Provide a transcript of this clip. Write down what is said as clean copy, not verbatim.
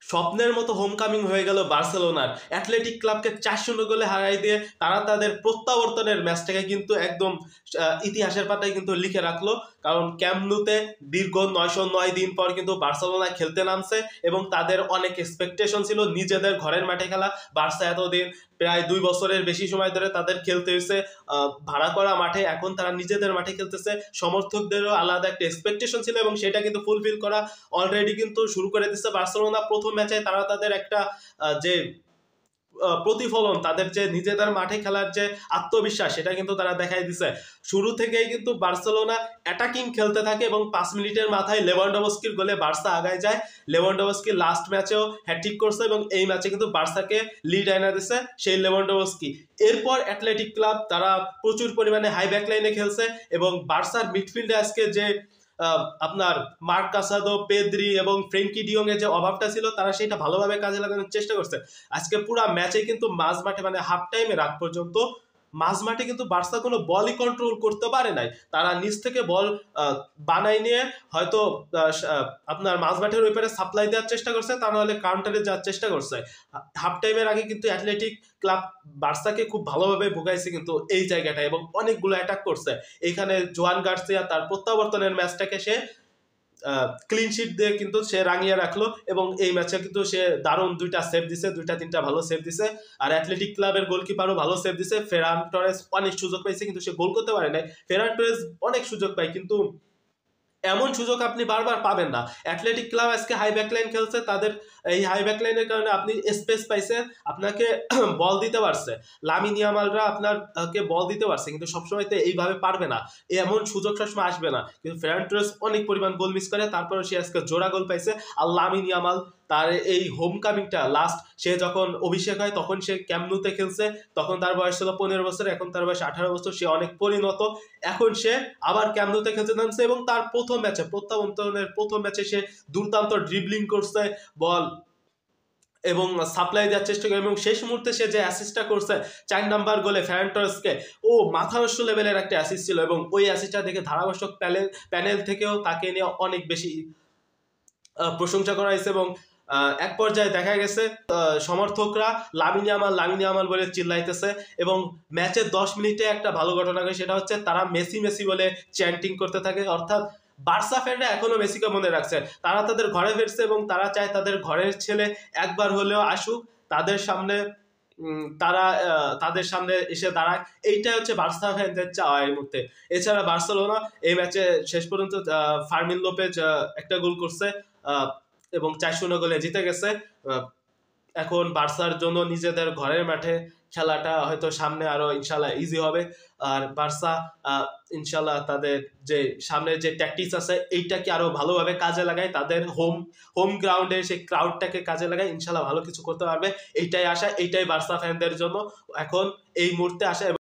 স্বপ্নের মতো হোমকামিং হয়ে গেল বার্সেলোনার। অ্যাথলেটিক ক্লাবকে 4-0 গোলে হারাই দিয়ে তারা তাদের প্রত্যাবর্তনের ম্যাচটাকে কিন্তু একদম ইতিহাসের পাতায় কিন্তু লিখে রাখলো। কারণ ক্যাম্প নুতে দীর্ঘ 909 দিন পর কিন্তু বার্সেলোনা খেলতে নামছে এবং তাদের অনেক এক্সপেকটেশন ছিল নিজেদের ঘরের মাঠে খেলা। বার্সা এতদিন প্রায় 2 বছরের বেশি সময় ধরে তাদের খেলতে হয়েছে ভাড়া করা মাঠে, এখন তারা নিজেদের মাঠে খেলতেছে। সমর্থকদেরও আলাদা একটা এক্সপেকটেশন ছিল এবং সেটা কিন্তু ফুলফিল করা অলরেডি কিন্তু শুরু করে দিচ্ছে বার্সেলোনা। প্রথম ম্যাচে তারা তাদের একটা যে প্রতিফলন, তাদের যে নিজেদের মাঠে খেলার যে আত্মবিশ্বাস, সেটা কিন্তু তারা দেখাই দিছে। শুরু থেকেই কিন্তু বার্সেলোনা অ্যাটাকিং খেলতে থাকে এবং 5 মিনিটের মাথায় লেভানডোভস্কির গোলে বার্সা আগায় যায়। লেভানডোভস্কি লাস্ট ম্যাচেও হ্যাটট্রিক করছে এবং এই ম্যাচে কিন্তু বার্সাকে লিড এনে দিছে সেই লেভানডোভস্কি। এরপর অ্যাথলেটিক ক্লাব তারা প্রচুর পরিমাণে হাই ব্যাকলাইনে খেলছে এবং বার্সার মিডফিল্ডে আজকে যে আপনার মার্ক কাসাদো, পেদ্রি এবং ফ্রেঙ্কি ডিয়ং এর যে অভাবটা ছিল, তারা সেটা ভালোভাবে কাজে লাগানোর চেষ্টা করছে। আজকে পুরো ম্যাচে কিন্তু মাঝ মাঠে মানে হাফ টাইমের আগ পর্যন্ত মাঝ মাঠে কিন্তু বার্সা কোনো বলই কন্ট্রোল করতে পারে নাই। তারা নিচ থেকে বল বানাই নিয়ে হয়তো আপনার মাঝ মাঠের ওই পারে সাপ্লাই দেওয়ার চেষ্টা করছে, তা নাহলে কাউন্টারে যাওয়ার চেষ্টা করছে। হাফ টাইমের আগে কিন্তু অ্যাথলেটিক ক্লাব বার্সাকে খুব ভালোভাবে ভুগাইছে কিন্তু এই জায়গাটা, এবং অনেকগুলো অ্যাটাক করছে। এইখানে জোয়ান গার্সিয়া তার প্রত্যাবর্তনের ম্যাচটাকে সে ক্লিন শিট দিয়ে কিন্তু সে রাঙিয়ে রাখলো এবং এই ম্যাচে কিন্তু সে দারুণ 2টা সেভ দিছে, 2-3টা ভালো সেভ দিছে। আর অ্যাথলেটিক ক্লাবের গোলকিপারও ভালো সেভ দিছে। ফেরান টরেস অনেক সুযোগ পাইছে কিন্তু সে গোল করতে পারে নাই। ফেরান টরেস অনেক সুযোগ পায় কিন্তু এমন সুযোগ আপনি বারবার পাবেন না। অ্যাথলেটিক ক্লাব আজকে হাই ব্যাকলাইন খেলছে, তাদের এই হাই ব্যাকলাইনের কারণে আপনি স্পেস পাইছেন, আপনাকে বল দিতে পারছে। লামিন ইয়ামালরা আপনাকে বল দিতে পারছে, কিন্তু সবসময় তো এইভাবে পারবে না, এমন সুযোগ সবসময় আসবে না। কিন্তু ফেরান টরেস অনেক পরিমাণ গোল মিস করে, তারপরে সে আজকে জোড়া গোল পাইছে। আর লামিন ইয়ামাল তার এই হোম কামিংটা লাস্ট সে যখন অভিষেক হয় তখন সে ক্যাম্প নুতে খেলছে, তখন তার বয়স ছিল 15 বছর, এখন তার বয়স 18 বছর। সে অনেক পরিণত, এখন সে আবার ক্যাম্প নুতে খেলতে নামছে এবং তার প্রথম ম্যাচে প্রত্যাবর্তনের প্রথম ম্যাচে সে দুর্দান্ত ড্রিবলিং করছে বল এবং সাপ্লাই দেওয়ার চেষ্টা করে, এবং শেষ মুহূর্তে সে যে অ্যাসিস্টটা করছে 4 নাম্বার গোলে ফেরান টরেসকে, ও মাথানষ্ট লেভেলের একটা অ্যাসিস্ট ছিল এবং ওই অ্যাসিস্টটা দেখে ধারাভাষ্যক প্যানেল থেকেও তাকে নিয়ে অনেক বেশি প্রশংসা করা হয়েছে। এবং এক পর্যায়ে দেখা গেছে সমর্থকরা লামিন ইয়ামাল বলে চিল্লাইতেছে এবং ম্যাচের 10 মিনিটে একটা ভালো ঘটনা ঘটে, সেটা হচ্ছে তারা মেসি মেসি বলে চ্যান্টিং করতে থাকে। অর্থাৎ বার্সা ফ্যানরা এখনো মেসিকে মনে রাখছে, তারা তাদের ঘরে ফিরছে এবং তারা চায় তাদের ঘরের ছেলে একবার হলেও আসুক তাদের সামনে, তারা তাদের সামনে এসে দাঁড়ায়। এইটা হচ্ছে বার্সা ফ্যানদের চাওয়া এই মুহূর্তে। এছাড়া বার্সেলোনা এই ম্যাচে শেষ পর্যন্ত ফার্মিন লোপেজ একটা গোল করছে এবং 4-0 গোলে জিতে গেছে। এখন বার্সার জন্য নিজেদের ঘরের মাঠে খেলাটা হয়তো সামনে আরো ইনশাল্লাহ ইজি হবে। আর বার্সা ইনশাল্লাহ তাদের যে সামনে যে ট্যাকটিক্স আছে এইটাকে আরো ভালোভাবে কাজে লাগায়, তাদের হোম গ্রাউন্ডে সেই ক্রাউডটাকে কাজে লাগায়, ইনশাল্লাহ ভালো কিছু করতে পারবে। এইটাই আশা, এইটাই বার্সা ফ্যানদের জন্য এখন এই মুহূর্তে আশা।